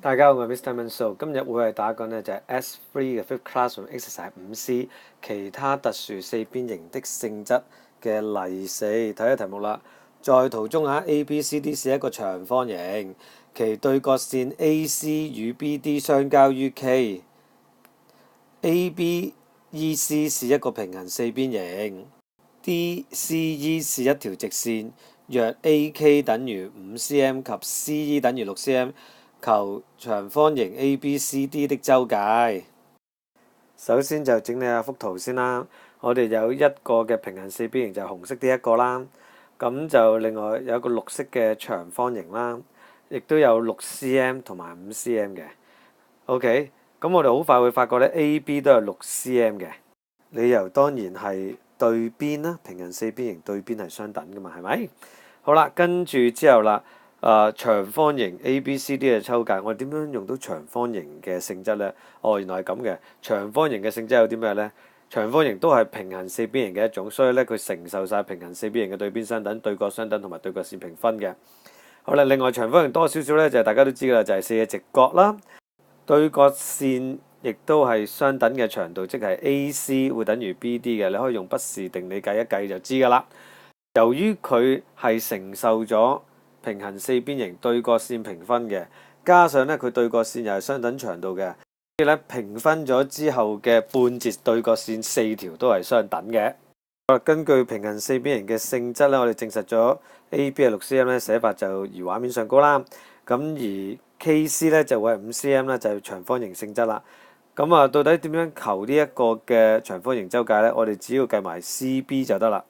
大家好，我係 Mr. Manso，今日會係打緊呢就係 S3 嘅 Fifth Classroom Exercise 5C 其他特殊四邊形的性質嘅例4，睇下題目啦。在圖中ABCD 是一個長方形，其對角線 AC 與 BD 相交於 K。ABEC 是一個平行四邊形。DCE 是一條直線，若 AK 等於5cm 及 CE 等於6cm，求長方形 ABCD 的周界。首先就整理下幅圖先啦。我哋有一個嘅平行四邊形就係紅色呢一個啦，咁就另外有一個綠色嘅長方形啦，亦都有6cm 同埋5cm 嘅。OK， 咁我哋好快會發覺咧 AB 都係6cm 嘅。理由當然係對邊啦，平行四邊形對邊係相等噶嘛，係咪？好啦，跟住之後啦。長方形 ABCD 嘅抽界，我哋點樣用到長方形嘅性質呢？哦，原來係咁嘅。長方形嘅性質有啲咩呢？長方形都係平行四邊形嘅一種，所以咧佢承受晒平行四邊形嘅對邊相等、對角相等同埋對角線平分嘅。好啦，另外長方形多少少咧，就係大家都知噶啦，就係4個直角啦。對角線亦都係相等嘅長度，即係 AC 會等於 BD 嘅。你可以用不時定理計一計就知噶啦。由於佢係承受咗平行四邊形對角線平分嘅，加上咧佢對角線又係相等長度嘅，所以咧平分咗之後嘅半截對角線4條都係相等嘅。根據平行四邊形嘅性質咧，我哋證實咗 AB 係6cm咧，寫法就如畫面上高啦。咁而 KC 咧就會係5cm啦，就係長方形性質啦。咁到底點樣求呢一個嘅長方形周界咧？我哋只要計埋 CB 就得啦。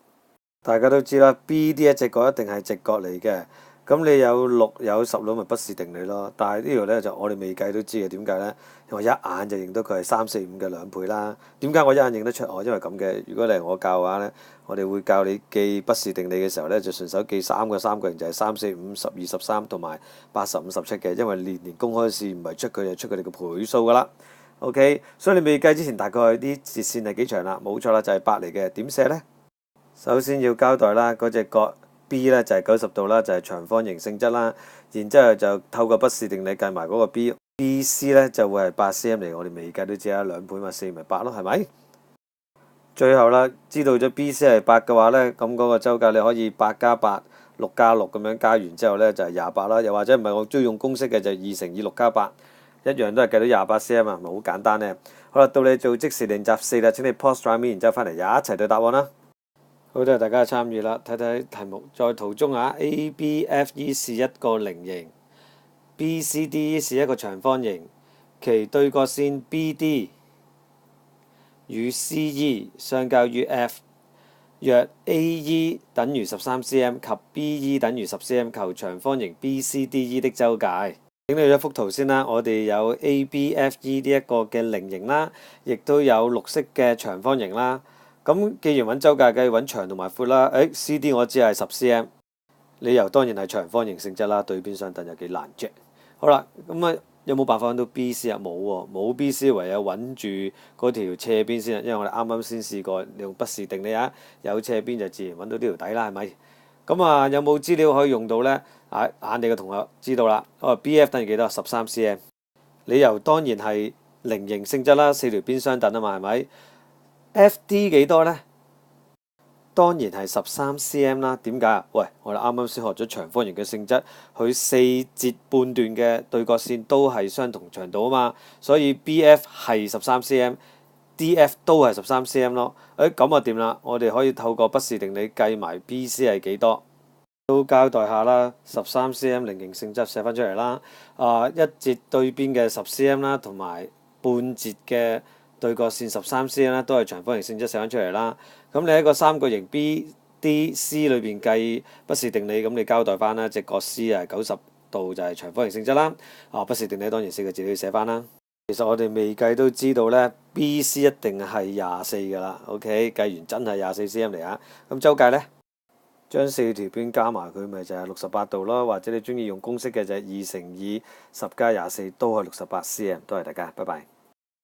大家都知啦，BD 一隻角一定係直角嚟嘅。咁你有6有16咪不是定理咯，但係呢度咧就我哋未計都知嘅。點解咧？因為一眼就認到佢係3、4、5嘅2倍啦。點解我一眼認得出？因為咁嘅。如果你係我教嘅話咧，我哋會教你記不是定理嘅時候咧，就順手記3個三角形，就係3、4、5、12、13同埋8、15、17嘅。因為年年公開試唔係出佢就出佢哋嘅倍數噶啦。OK， 所以你未計之前大概啲截線係幾長啦？冇錯啦，就係8嚟嘅。點寫咧？首先要交代啦，嗰隻角。B 咧就係90度啦，就係長方形性質啦。然之後就透過不是定理計埋嗰個 BC 咧就會係8cm嚟，我哋未計都知啦，2倍嘛4咪8咯，係咪？最後啦，知道咗 BC 係8嘅話咧，咁嗰個周界你可以8加8、6加6咁樣加完之後咧就係28啦。又或者唔係我中意用公式嘅就2乘以6加8，一樣都係計到28cm啊，咪好簡單咧。好啦，到你做即時練習4啦，請你 pause 咗面，然之後翻嚟一齊對答案啦。好，多謝大家嘅參與啦！睇睇題目，在圖中ABFE 是一個菱形 ，BCDE 是一個長方形，其對角線 BD 與 CE 相交於 F。若 AE 等於13cm 及 BE 等於10cm，求長方形 BCDE 的周界。整理咗幅圖先啦，我哋有 ABFE 呢一個嘅菱形啦，亦都有綠色嘅長方形啦。咁既然揾周界，梗係揾長同埋闊啦。CD 我知係10cm，理由當然係長方形性質啦，對邊相等有幾難啫。好啦，咁有冇辦法揾到 BC 啊？冇喎，冇 BC， 唯有揾住嗰條斜邊先。因為我哋啱啱先試過用不是定理啊，有斜邊就自然揾到呢條底啦，係咪？咁有冇資料可以用到呢？眼地嘅同學知道啦。BF 等於幾多？13cm。理由當然係菱形性質啦，4條邊相等啊嘛，係咪？FD 幾多呢？當然係13cm啦。點解啊？喂，我哋啱啱先學咗長方形嘅性質，佢4節半段嘅對角線都係相同長度啊嘛，所以 BF 係13cm，DF 都係13cm咯。咁掂啦，我哋可以透過不是定理計埋 BC 係幾多，都交代下啦。13cm 菱形性質寫翻出嚟啦。一節對邊嘅10cm啦，同埋半節嘅對角線13cm啦，都係長方形性質寫翻出嚟啦。咁你喺個三角形 BDC 裏邊計不是定理，咁你交代翻啦，隻角 C 係90度就係長方形性質啦。不是定理當然4個字你要寫翻啦。其實我哋未計都知道呢 BC 一定係24噶啦。OK， 計完真係24cm 嚟啊。咁周界呢，將4條邊加埋佢，咪就係68度咯。或者你中意用公式嘅就係2乘以10加24都係68cm。多謝大家，拜拜。